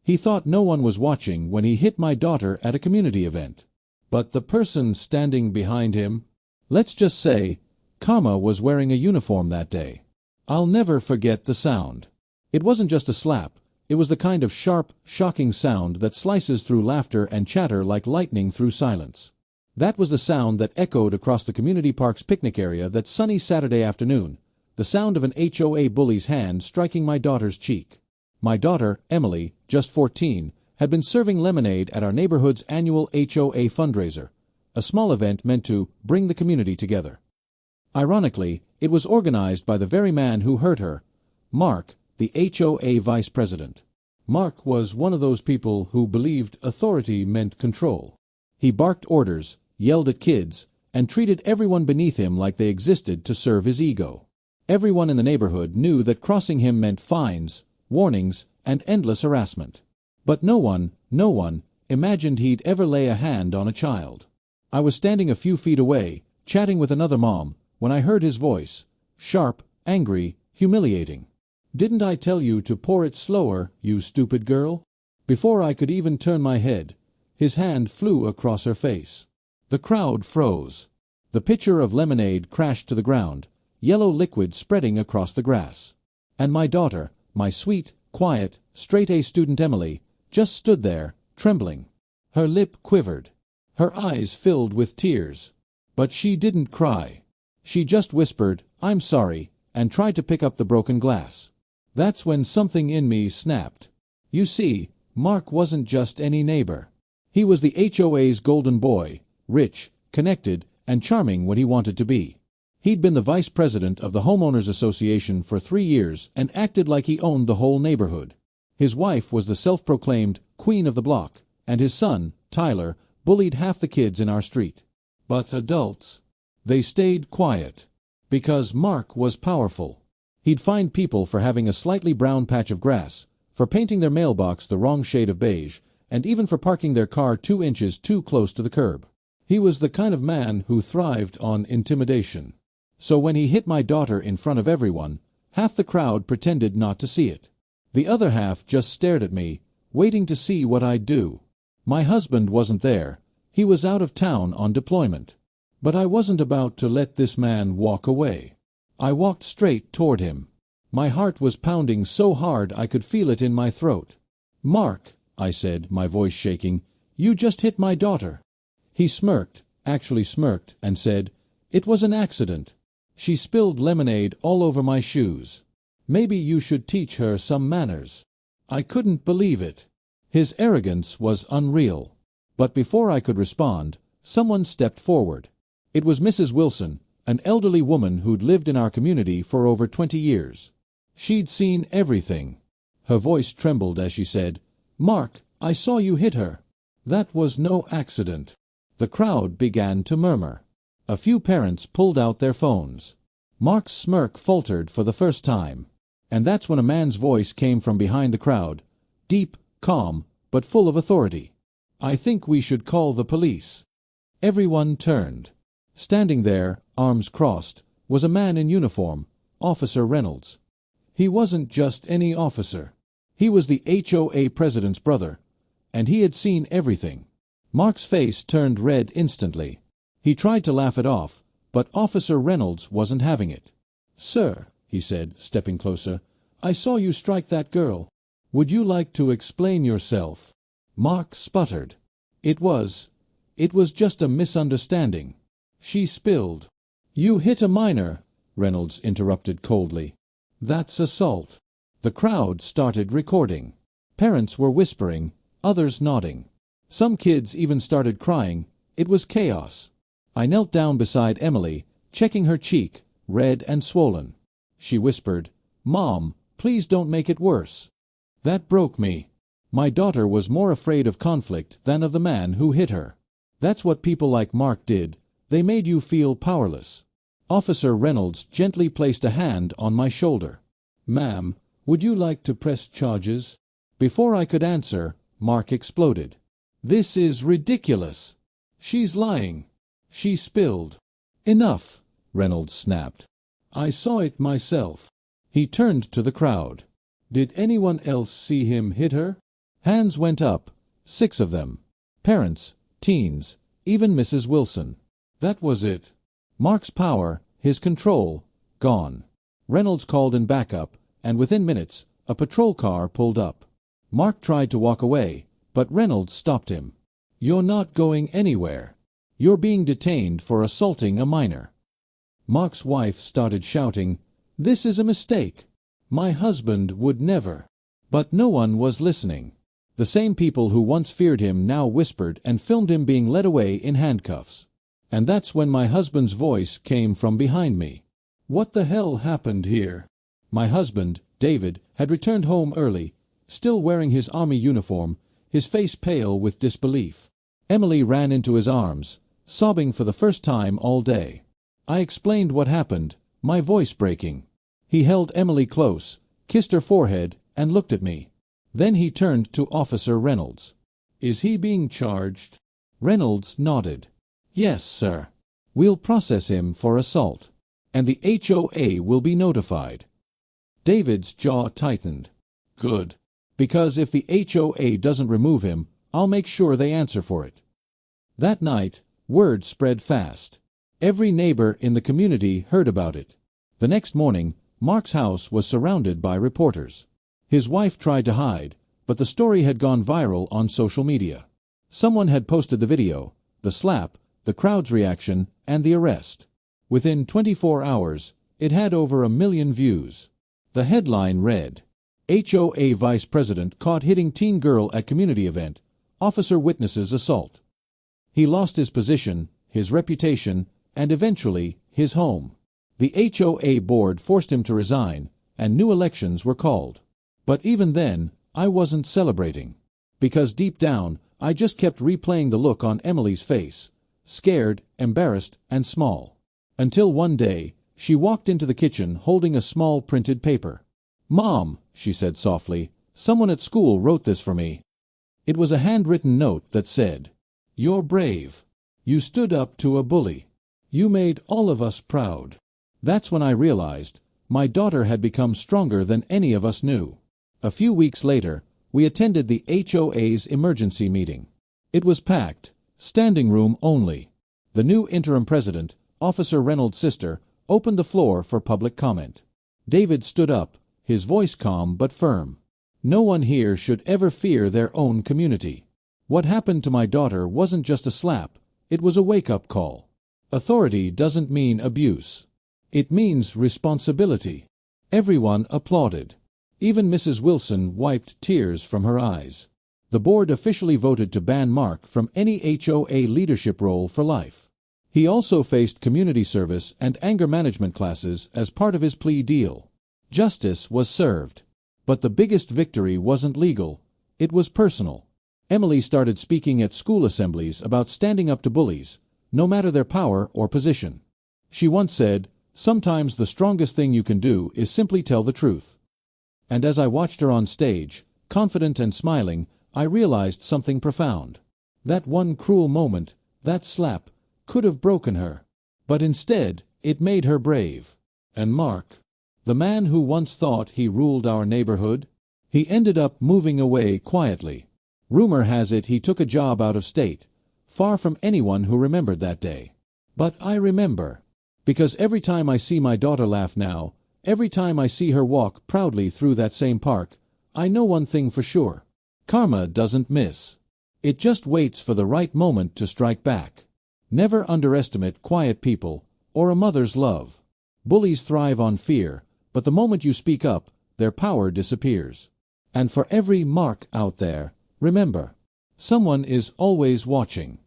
He thought no one was watching when he hit my daughter at a community event. But the person standing behind him, let's just say, was wearing a uniform that day. I'll never forget the sound. It wasn't just a slap, it was the kind of sharp, shocking sound that slices through laughter and chatter like lightning through silence. That was the sound that echoed across the community park's picnic area that sunny Saturday afternoon, the sound of an HOA bully's hand striking my daughter's cheek. My daughter, Emily, just 14, had been serving lemonade at our neighborhood's annual HOA fundraiser, a small event meant to bring the community together. Ironically, it was organized by the very man who hurt her, Mark, the HOA vice president. Mark was one of those people who believed authority meant control. He barked orders, yelled at kids, and treated everyone beneath him like they existed to serve his ego. Everyone in the neighborhood knew that crossing him meant fines, warnings, and endless harassment. But no one imagined he'd ever lay a hand on a child. I was standing a few feet away, chatting with another mom, when I heard his voice, sharp, angry, humiliating. "Didn't I tell you to pour it slower, you stupid girl?" Before I could even turn my head, his hand flew across her face. The crowd froze. The pitcher of lemonade crashed to the ground, yellow liquid spreading across the grass. And my daughter, my sweet, quiet, straight-A student Emily, just stood there, trembling. Her lip quivered. Her eyes filled with tears. But she didn't cry. She just whispered, "I'm sorry," and tried to pick up the broken glass. That's when something in me snapped. You see, Mark wasn't just any neighbor. He was the HOA's golden boy, rich, connected, and charming when he wanted to be. He'd been the vice president of the Homeowners Association for 3 years and acted like he owned the whole neighborhood. His wife was the self-proclaimed queen of the block, and his son, Tyler, bullied half the kids in our street. But adults, they stayed quiet. Because Mark was powerful. He'd fined people for having a slightly brown patch of grass, for painting their mailbox the wrong shade of beige, and even for parking their car 2 inches too close to the curb. He was the kind of man who thrived on intimidation. So when he hit my daughter in front of everyone, half the crowd pretended not to see it. The other half just stared at me, waiting to see what I'd do. My husband wasn't there. He was out of town on deployment. But I wasn't about to let this man walk away. I walked straight toward him. My heart was pounding so hard I could feel it in my throat. "Mark," I said, my voice shaking, "you just hit my daughter." He smirked, actually smirked, and said, "It was an accident. She spilled lemonade all over my shoes. Maybe you should teach her some manners." I couldn't believe it. His arrogance was unreal. But before I could respond, someone stepped forward. It was Mrs. Wilson, an elderly woman who'd lived in our community for over 20 years. She'd seen everything. Her voice trembled as she said, "Mark, I saw you hit her." That was no accident. The crowd began to murmur. A few parents pulled out their phones. Mark's smirk faltered for the first time. And that's when a man's voice came from behind the crowd, deep, calm, but full of authority. "I think we should call the police." Everyone turned. Standing there, arms crossed, was a man in uniform, Officer Reynolds. He wasn't just any officer. He was the HOA president's brother, and he had seen everything. Mark's face turned red instantly. He tried to laugh it off, but Officer Reynolds wasn't having it. "Sir," he said, stepping closer, "I saw you strike that girl. Would you like to explain yourself?" Mark sputtered. It was just a misunderstanding. She spilled." "You hit a minor," Reynolds interrupted coldly. "That's assault." The crowd started recording. Parents were whispering, others nodding. Some kids even started crying. It was chaos. I knelt down beside Emily, checking her cheek, red and swollen. She whispered, "Mom, please don't make it worse." That broke me. My daughter was more afraid of conflict than of the man who hit her. That's what people like Mark did. They made you feel powerless. Officer Reynolds gently placed a hand on my shoulder. "Ma'am, would you like to press charges?" Before I could answer, Mark exploded. "This is ridiculous. She's lying. She spilled." "Enough," Reynolds snapped. "I saw it myself." He turned to the crowd. "Did anyone else see him hit her?" Hands went up, 6 of them. Parents, teens, even Mrs. Wilson. That was it. Mark's power, his control, gone. Reynolds called in backup, and within minutes, a patrol car pulled up. Mark tried to walk away, but Reynolds stopped him. "You're not going anywhere. You're being detained for assaulting a minor." Mark's wife started shouting, "This is a mistake. My husband would never." But no one was listening. The same people who once feared him now whispered and filmed him being led away in handcuffs. And that's when my husband's voice came from behind me. "What the hell happened here?" My husband, David, had returned home early, still wearing his army uniform, his face pale with disbelief. Emily ran into his arms, sobbing for the first time all day. I explained what happened, my voice breaking. He held Emily close, kissed her forehead, and looked at me. Then he turned to Officer Reynolds. "Is he being charged?" Reynolds nodded. "Yes, sir. We'll process him for assault. And the HOA will be notified." David's jaw tightened. "Good. Because if the HOA doesn't remove him, I'll make sure they answer for it." That night, word spread fast. Every neighbor in the community heard about it. The next morning, Mark's house was surrounded by reporters. His wife tried to hide, but the story had gone viral on social media. Someone had posted the video, the slap, the crowd's reaction, and the arrest. Within 24 hours, it had over 1 million views. The headline read, "HOA Vice President caught hitting teen girl at community event. Officer witnesses assault." He lost his position, his reputation, and eventually, his home. The HOA board forced him to resign, and new elections were called. But even then, I wasn't celebrating. Because deep down, I just kept replaying the look on Emily's face, scared, embarrassed, and small. Until one day, she walked into the kitchen holding a small printed paper. "Mom," she said softly, "someone at school wrote this for me." It was a handwritten note that said, "You're brave. You stood up to a bully. You made all of us proud." That's when I realized my daughter had become stronger than any of us knew. A few weeks later, we attended the HOA's emergency meeting. It was packed, standing room only. The new interim president, Officer Reynolds' sister, opened the floor for public comment. David stood up, his voice calm but firm. "No one here should ever fear their own community. What happened to my daughter wasn't just a slap, it was a wake-up call. Authority doesn't mean abuse. It means responsibility." Everyone applauded. Even Mrs. Wilson wiped tears from her eyes. The board officially voted to ban Mark from any HOA leadership role for life. He also faced community service and anger management classes as part of his plea deal. Justice was served. But the biggest victory wasn't legal, it was personal. Emily started speaking at school assemblies about standing up to bullies, no matter their power or position. She once said, "Sometimes the strongest thing you can do is simply tell the truth." And as I watched her on stage, confident and smiling, I realized something profound. That one cruel moment, that slap, could have broken her. But instead, it made her brave. And Mark, the man who once thought he ruled our neighborhood, he ended up moving away quietly. Rumor has it he took a job out of state, far from anyone who remembered that day. But I remember. Because every time I see my daughter laugh now, every time I see her walk proudly through that same park, I know one thing for sure. Karma doesn't miss. It just waits for the right moment to strike back. Never underestimate quiet people, or a mother's love. Bullies thrive on fear, but the moment you speak up, their power disappears. And for every Mark out there, remember, someone is always watching.